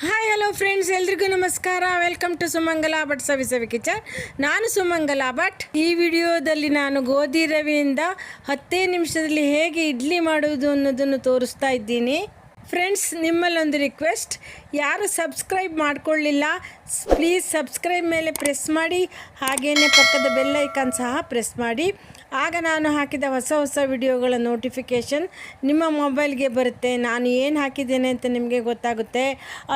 Hi hello friends, ಎಲ್ರಿಗೂ ನಮಸ್ಕಾರ. Welcome to Sumangala Bhat Savi kitchen. ನಾನು ಸುಮಂಗಲ ಭಟ್. ಈ ವಿಡಿಯೋದಲ್ಲಿ ನಾನು ಗೋಧಿ ರವೆಯಿಂದ 10 ನಿಮಿಷದಲ್ಲಿ ಹೇಗೆ ಇಡ್ಲಿ ಮಾಡುವುದು ಅನ್ನೋದನ್ನು ತೋರಿಸ್ತಾ ಇದ್ದೀನಿ. ಫ್ರೆಂಡ್ಸ್, ನಿಮ್ಮಲ್ಲೊಂದು ರಿಕ್ವೆಸ್ಟ್, ಯಾರು ಸಬ್ಸ್ಕ್ರೈಬ್ ಮಾಡ್ಕೊಳ್ಳಿಲ್ಲ ಪ್ಲೀಸ್ ಸಬ್ಸ್ಕ್ರೈಬ್ ಮೇಲೆ ಪ್ರೆಸ್ ಮಾಡಿ, ಹಾಗೆಯೇ ಪಕ್ಕದ ಬೆಲ್ ಐಕಾನ್ ಸಹ ಪ್ರೆಸ್ ಮಾಡಿ. ಆಗ ನಾನು ಹಾಕಿದ ಹೊಸ ವಿಡಿಯೋಗಳ ನೋಟಿಫಿಕೇಷನ್ ನಿಮ್ಮ ಮೊಬೈಲ್ಗೆ ಬರುತ್ತೆ. ನಾನು ಏನು ಹಾಕಿದ್ದೇನೆ ಅಂತ ನಿಮಗೆ ಗೊತ್ತಾಗುತ್ತೆ.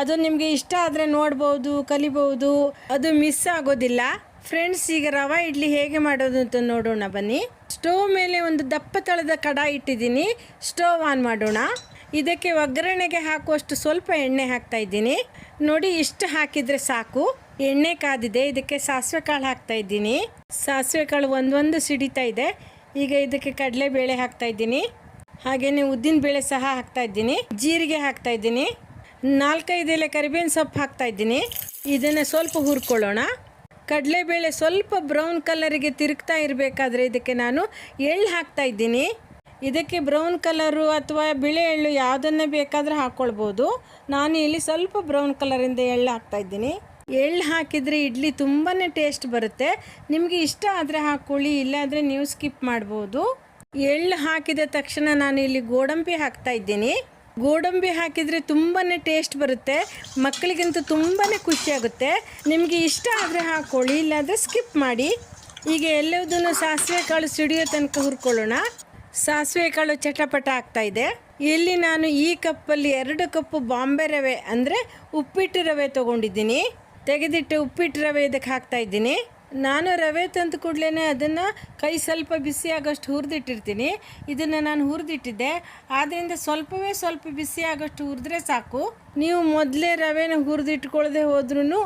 ಅದು ನಿಮಗೆ ಇಷ್ಟ ಆದರೆ ನೋಡ್ಬೋದು, ಕಲಿಬೋದು, ಅದು ಮಿಸ್ ಆಗೋದಿಲ್ಲ. ಫ್ರೆಂಡ್ಸ್, ಈಗ ರವೆ ಇಡ್ಲಿ ಹೇಗೆ ಮಾಡೋದು ಅಂತ ನೋಡೋಣ ಬನ್ನಿ. ಸ್ಟೋವ್ ಮೇಲೆ ಒಂದು ದಪ್ಪ ತಳದ ಕಡಾಯಿ ಇಟ್ಟಿದ್ದೀನಿ. ಸ್ಟೋವ್ ಆನ್ ಮಾಡೋಣ. ಇದಕ್ಕೆ ಒಗ್ಗರಣೆಗೆ ಹಾಕುವಷ್ಟು ಸ್ವಲ್ಪ ಎಣ್ಣೆ ಹಾಕ್ತಾ ಇದ್ದೀನಿ. ನೋಡಿ, ಇಷ್ಟು ಹಾಕಿದರೆ ಸಾಕು. ಎಣ್ಣೆ ಕಾದಿದೆ. ಇದಕ್ಕೆ ಸಾಸಿವೆ ಕಾಳು ಹಾಕ್ತಾ ಇದ್ದೀನಿ. ಸಾಸಿವೆ ಕಾಳು ಒಂದೊಂದು ಸಿಡಿತಾ ಇದೆ. ಈಗ ಇದಕ್ಕೆ ಕಡಲೆಬೇಳೆ ಹಾಕ್ತಾ ಇದ್ದೀನಿ. ಹಾಗೆಯೇ ಉದ್ದಿನ ಬೇಳೆ ಸಹ ಹಾಕ್ತಾ ಇದ್ದೀನಿ. ಜೀರಿಗೆ ಹಾಕ್ತಾ ಇದ್ದೀನಿ. 4-5 ಎಲೆ ಕರಿಬೇವಿನ ಸೊಪ್ಪು ಹಾಕ್ತಾ ಇದ್ದೀನಿ. ಇದನ್ನು ಸ್ವಲ್ಪ ಹುರ್ಕೊಳ್ಳೋಣ. ಕಡಲೆಬೇಳೆ ಸ್ವಲ್ಪ ಬ್ರೌನ್ ಕಲರಿಗೆ ತಿರುಗ್ತಾ ಇರಬೇಕಾದ್ರೆ ಇದಕ್ಕೆ ನಾನು ಎಳ್ಳು ಹಾಕ್ತಾ ಇದ್ದೀನಿ. ಇದಕ್ಕೆ ಬ್ರೌನ್ ಕಲರು ಅಥವಾ ಬಿಳೆ ಎಳ್ಳು ಯಾವುದನ್ನೇ ಬೇಕಾದರೂ ಹಾಕ್ಕೊಳ್ಬೋದು. ನಾನು ಇಲ್ಲಿ ಸ್ವಲ್ಪ ಬ್ರೌನ್ ಕಲರಿಂದ ಎಳ್ಳು ಹಾಕ್ತಾಯಿದ್ದೀನಿ. ಎಳ್ಳು ಹಾಕಿದರೆ ಇಡ್ಲಿ ತುಂಬಾ ಟೇಸ್ಟ್ ಬರುತ್ತೆ. ನಿಮಗೆ ಇಷ್ಟ ಆದರೆ ಹಾಕ್ಕೊಳ್ಳಿ, ಇಲ್ಲಾಂದರೆ ನೀವು ಸ್ಕಿಪ್ ಮಾಡ್ಬೋದು. ಎಳ್ಳು ಹಾಕಿದ ತಕ್ಷಣ ನಾನು ಇಲ್ಲಿ ಗೋಡಂಬಿ ಹಾಕ್ತಾ ಇದ್ದೀನಿ. ಗೋಡಂಬಿ ಹಾಕಿದರೆ ತುಂಬಾ ಟೇಸ್ಟ್ ಬರುತ್ತೆ. ಮಕ್ಕಳಿಗಂತೂ ತುಂಬಾ ಖುಷಿಯಾಗುತ್ತೆ. ನಿಮಗೆ ಇಷ್ಟ ಆದರೆ ಹಾಕ್ಕೊಳ್ಳಿ, ಇಲ್ಲಾಂದರೆ ಸ್ಕಿಪ್ ಮಾಡಿ. ಈಗ ಎಲ್ಲದನ್ನು ಸಾಸಿವೆ ಕಾಳು ಸಿಡಿಯೋ ತನಕ ಹುರ್ಕೊಳ್ಳೋಣ. ಸಾಸಿವೆ ಕಾಳು ಚಟಪಟ ಆಗ್ತಾ ಇದೆ. ಇಲ್ಲಿ ನಾನು ಈ ಕಪ್ಪಲ್ಲಿ 2 ಕಪ್ಪು ಬಾಂಬೆ ರವೆ ಅಂದರೆ ಉಪ್ಪಿಟ್ಟು ರವೆ ತೊಗೊಂಡಿದ್ದೀನಿ. ತೆಗೆದಿಟ್ಟು ಉಪ್ಪಿಟ್ಟು ರವೆ ಇದಕ್ಕೆ ಹಾಕ್ತಾ ಇದ್ದೀನಿ. ನಾನು ರವೆ ತಂದು ಕೂಡಲೇ ಅದನ್ನು ಕೈ ಸ್ವಲ್ಪ ಬಿಸಿ ಆಗೋಷ್ಟು ಹುರಿದಿಟ್ಟಿರ್ತೀನಿ. ಇದನ್ನು ನಾನು ಹುರಿದಿಟ್ಟಿದ್ದೆ, ಆದ್ದರಿಂದ ಸ್ವಲ್ಪ ಬಿಸಿ ಆಗೋಷ್ಟು ಹುರಿದ್ರೆ ಸಾಕು. ನೀವು ಮೊದಲೇ ರವೆನ ಹುರಿದಿಟ್ಕೊಳ್ಳದೆ ಹೋದ್ರೂ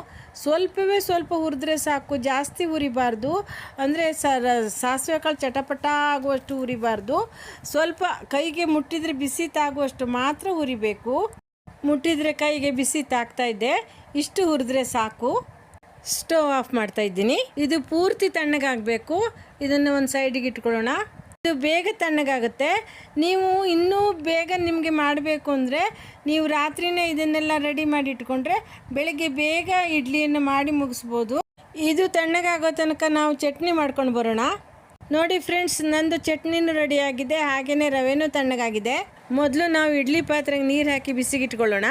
ಸ್ವಲ್ಪ ಹುರಿದ್ರೆ ಸಾಕು. ಜಾಸ್ತಿ ಹುರಿಬಾರ್ದು, ಅಂದರೆ ಸಾಸಿವೆ ಕಾಳು ಚಟಪಟ ಆಗುವಷ್ಟು ಹುರಿಬಾರ್ದು. ಸ್ವಲ್ಪ ಕೈಗೆ ಮುಟ್ಟಿದರೆ ಬಿಸಿ ತಾಗುವಷ್ಟು ಮಾತ್ರ ಹುರಿಬೇಕು. ಮುಟ್ಟಿದರೆ ಕೈಗೆ ಬಿಸಿ ತಾಗ್ತಾ ಇದೆ. ಇಷ್ಟು ಹುರಿದ್ರೆ ಸಾಕು. ಸ್ಟವ್ ಆಫ್ ಮಾಡ್ತಾ ಇದ್ದೀನಿ. ಇದು ಪೂರ್ತಿ ತಣ್ಣಗಾಗಬೇಕು. ಇದನ್ನು ಒಂದು ಸೈಡಿಗೆ ಇಟ್ಕೊಳ್ಳೋಣ. ಇದು ಬೇಗ ತಣ್ಣಗಾಗುತ್ತೆ. ನೀವು ಇನ್ನೂ ಬೇಗ ನಿಮಗೆ ಮಾಡಬೇಕು ಅಂದರೆ ನೀವು ರಾತ್ರಿನೇ ಇದನ್ನೆಲ್ಲ ರೆಡಿ ಮಾಡಿ ಇಟ್ಕೊಂಡ್ರೆ ಬೆಳಗ್ಗೆ ಬೇಗ ಇಡ್ಲಿಯನ್ನು ಮಾಡಿ ಮುಗಿಸ್ಬೋದು. ಇದು ತಣ್ಣಗಾಗೋ ತನಕ ನಾವು ಚಟ್ನಿ ಮಾಡ್ಕೊಂಡು ಬರೋಣ. ನೋಡಿ ಫ್ರೆಂಡ್ಸ್, ನಂದು ಚಟ್ನಿನೂ ರೆಡಿಯಾಗಿದೆ, ಹಾಗೆಯೇ ರವೆನೂ ತಣ್ಣಗಾಗಿದೆ. ಮೊದಲು ನಾವು ಇಡ್ಲಿ ಪಾತ್ರೆಗೆ ನೀರು ಹಾಕಿ ಬಿಸಿಗಿಟ್ಕೊಳ್ಳೋಣ.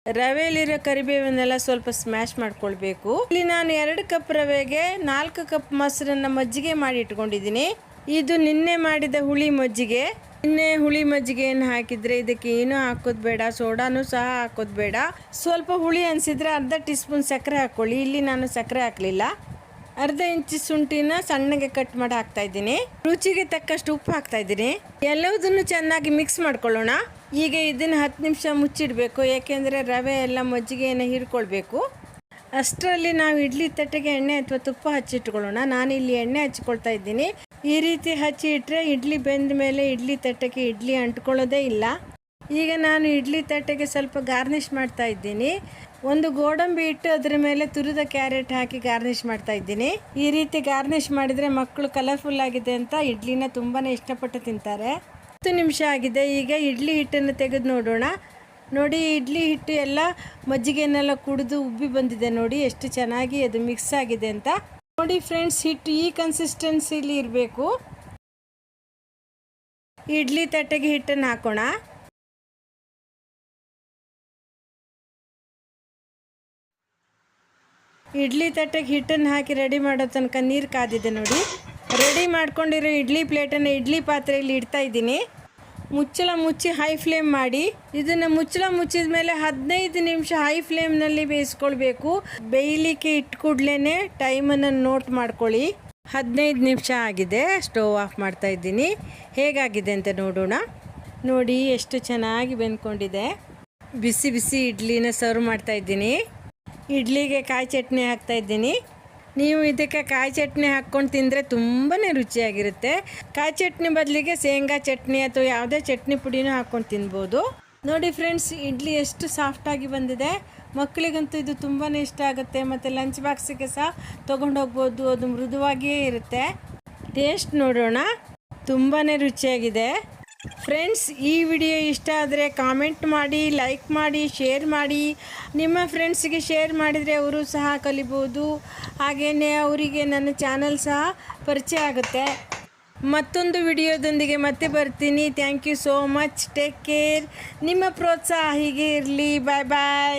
ರವೆಯಲ್ಲಿರೋ ಕರಿಬೇವನ್ನೆಲ್ಲ ಸ್ವಲ್ಪ ಸ್ಮ್ಯಾಶ್ ಮಾಡ್ಕೊಳ್ಬೇಕು. ಇಲ್ಲಿ ನಾನು 2 ಕಪ್ ರವೆಗೆ 4 ಕಪ್ ಮೊಸರನ್ನು ಮಜ್ಜಿಗೆ ಮಾಡಿ ಇಟ್ಕೊಂಡಿದ್ದೀನಿ. ಇದು ನಿನ್ನೆ ಮಾಡಿದ ಹುಳಿ ಮಜ್ಜಿಗೆ. ನಿನ್ನೆ ಹುಳಿ ಮಜ್ಜಿಗೆಯನ್ನು ಹಾಕಿದರೆ ಇದಕ್ಕೆ ಏನೂ ಹಾಕೋದು ಬೇಡ, ಸೋಡಾನು ಸಹ ಹಾಕೋದು ಬೇಡ. ಸ್ವಲ್ಪ ಹುಳಿ ಅನಿಸಿದರೆ ಅರ್ಧ ಟೀ ಸ್ಪೂನ್ ಸಕ್ಕರೆ ಹಾಕ್ಕೊಳ್ಳಿ. ಇಲ್ಲಿ ನಾನು ಸಕ್ಕರೆ ಹಾಕಲಿಲ್ಲ. ಅರ್ಧ ಇಂಚು ಶುಂಠಿನ ಸಣ್ಣಗೆ ಕಟ್ ಮಾಡಿ ಹಾಕ್ತಾ ಇದ್ದೀನಿ. ರುಚಿಗೆ ತಕ್ಕಷ್ಟು ಉಪ್ಪು ಹಾಕ್ತಾ ಇದ್ದೀನಿ. ಎಲ್ಲದನ್ನು ಚೆನ್ನಾಗಿ ಮಿಕ್ಸ್ ಮಾಡ್ಕೊಳ್ಳೋಣ. ಈಗ ಇದನ್ನು 10 ನಿಮಿಷ ಮುಚ್ಚಿಡಬೇಕು, ಏಕೆಂದರೆ ರವೆ ಎಲ್ಲ ಮಜ್ಜಿಗೆಯನ್ನು ಹೀರ್ಕೊಳ್ಬೇಕು. ಅಷ್ಟರಲ್ಲಿ ನಾವು ಇಡ್ಲಿ ತಟ್ಟೆಗೆ ಎಣ್ಣೆ ಅಥವಾ ತುಪ್ಪ ಹಚ್ಚಿಟ್ಕೊಳ್ಳೋಣ. ನಾನಿಲ್ಲಿ ಎಣ್ಣೆ ಹಚ್ಕೊಳ್ತಾ ಇದ್ದೀನಿ. ಈ ರೀತಿ ಹಚ್ಚಿ ಇಟ್ಟರೆ ಇಡ್ಲಿ ಬೆಂದ ಮೇಲೆ ಇಡ್ಲಿ ತಟ್ಟೆಗೆ ಇಡ್ಲಿ ಅಂಟ್ಕೊಳ್ಳೋದೇ ಇಲ್ಲ. ಈಗ ನಾನು ಇಡ್ಲಿ ತಟ್ಟೆಗೆ ಸ್ವಲ್ಪ ಗಾರ್ನಿಷ್ ಮಾಡ್ತಾ ಇದ್ದೀನಿ. ಒಂದು ಗೋಡಂಬಿ ಇಟ್ಟು ಅದರ ಮೇಲೆ ತುರಿದ ಕ್ಯಾರೆಟ್ ಹಾಕಿ ಗಾರ್ನಿಷ್ ಮಾಡ್ತಾ ಇದ್ದೀನಿ. ಈ ರೀತಿ ಗಾರ್ನಿಷ್ ಮಾಡಿದರೆ ಮಕ್ಕಳು ಕಲರ್ಫುಲ್ ಆಗಿದೆ ಅಂತ ಇಡ್ಲಿನ ತುಂಬಾ ಇಷ್ಟಪಟ್ಟು ತಿಂತಾರೆ. 10 ನಿಮಿಷ ಆಗಿದೆ. ಈಗ ಇಡ್ಲಿ ಹಿಟ್ಟನ್ನು ತೆಗೆದು ನೋಡೋಣ. ನೋಡಿ, ಇಡ್ಲಿ ಹಿಟ್ಟು ಎಲ್ಲ ಮಜ್ಜಿಗೆನೆಲ್ಲ ಕುಡಿದು ಉಬ್ಬಿ ಬಂದಿದೆ. ನೋಡಿ ಎಷ್ಟು ಚೆನ್ನಾಗಿ ಅದು ಮಿಕ್ಸ್ ಆಗಿದೆ ಅಂತ. ನೋಡಿ ಫ್ರೆಂಡ್ಸ್, ಹಿಟ್ಟು ಈ ಕನ್ಸಿಸ್ಟೆನ್ಸಿಲಿ ಇರಬೇಕು. ಇಡ್ಲಿ ತಟ್ಟೆಗೆ ಹಿಟ್ಟನ್ನು ಹಾಕೋಣ. ಇಡ್ಲಿ ತಟ್ಟೆಗೆ ಹಿಟ್ಟನ್ನು ಹಾಕಿ ರೆಡಿ ಮಾಡೋ ತನಕ ನೀರು ಕಾದಿದೆ. ನೋಡಿ, ರೆಡಿ ಮಾಡ್ಕೊಂಡಿರೋ ಇಡ್ಲಿ ಪ್ಲೇಟನ್ನು ಇಡ್ಲಿ ಪಾತ್ರೆಯಲ್ಲಿ ಇಡ್ತಾ ಇದ್ದೀನಿ. ಮುಚ್ಚಳ ಮುಚ್ಚಿ ಹೈ ಫ್ಲೇಮ್ ಮಾಡಿ. ಇದನ್ನು ಮುಚ್ಚಳ ಮುಚ್ಚಿದ ಮೇಲೆ 15 ನಿಮಿಷ ಹೈ ಫ್ಲೇಮ್ನಲ್ಲಿ ಬೇಯಿಸ್ಕೊಳ್ಬೇಕು. ಬೇಯಲಿಕ್ಕೆ ಇಟ್ಟು ಕೂಡಲೇ ಟೈಮನ್ನು ನೋಟ್ ಮಾಡ್ಕೊಳ್ಳಿ. 15 ನಿಮಿಷ ಆಗಿದೆ. ಸ್ಟವ್ ಆಫ್ ಮಾಡ್ತಾ ಇದ್ದೀನಿ. ಹೇಗಾಗಿದೆ ಅಂತ ನೋಡೋಣ. ನೋಡಿ ಎಷ್ಟು ಚೆನ್ನಾಗಿ ಬೆಂದ್ಕೊಂಡಿದೆ. ಬಿಸಿ ಬಿಸಿ ಇಡ್ಲಿನ ಸರ್ವ್ ಮಾಡ್ತಾ ಇದ್ದೀನಿ. ಇಡ್ಲಿಗೆ ಕಾಯಿ ಚಟ್ನಿ ಹಾಕ್ತಾ ಇದ್ದೀನಿ. ನೀವು ಇದಕ್ಕೆ ಕಾಯಿ ಚಟ್ನಿ ಹಾಕ್ಕೊಂಡು ತಿಂದರೆ ತುಂಬಾ ರುಚಿಯಾಗಿರುತ್ತೆ. ಕಾಯಿ ಚಟ್ನಿ ಬದಲಿಗೆ ಶೇಂಗಾ ಚಟ್ನಿ ಅಥವಾ ಯಾವುದೇ ಚಟ್ನಿ ಪುಡಿನೂ ಹಾಕ್ಕೊಂಡು ತಿನ್ಬೋದು. ನೋಡಿ ಫ್ರೆಂಡ್ಸ್, ಇಡ್ಲಿ ಎಷ್ಟು ಸಾಫ್ಟಾಗಿ ಬಂದಿದೆ. ಮಕ್ಕಳಿಗಂತೂ ಇದು ತುಂಬಾ ಇಷ್ಟ ಆಗುತ್ತೆ. ಮತ್ತು ಲಂಚ್ ಬಾಕ್ಸಿಗೆ ಸಹ ತೊಗೊಂಡೋಗ್ಬೋದು. ಅದು ಮೃದುವಾಗಿಯೇ ಇರುತ್ತೆ. ಟೇಸ್ಟ್ ನೋಡೋಣ. ತುಂಬಾ ರುಚಿಯಾಗಿದೆ. ಫ್ರೆಂಡ್ಸ್, ಈ ವಿಡಿಯೋ ಇಷ್ಟ ಆದರೆ ಕಾಮೆಂಟ್ ಮಾಡಿ, ಲೈಕ್ ಮಾಡಿ, ಶೇರ್ ಮಾಡಿ. ನಿಮ್ಮ ಫ್ರೆಂಡ್ಸಿಗೆ ಶೇರ್ ಮಾಡಿದರೆ ಅವರು ಸಹ ಕಲಿಬೋದು. ಹಾಗೆಯೇ ಅವರಿಗೆ ನನ್ನ ಚಾನಲ್ ಸಹ ಪರಿಚಯ ಆಗುತ್ತೆ. ಮತ್ತೊಂದು ವಿಡಿಯೋದೊಂದಿಗೆ ಮತ್ತೆ ಬರ್ತೀನಿ. Thank you so much. Take care. ನಿಮ್ಮ ಪ್ರೋತ್ಸಾಹ ಹೀಗೆ ಇರಲಿ. ಬಾಯ್ ಬಾಯ್.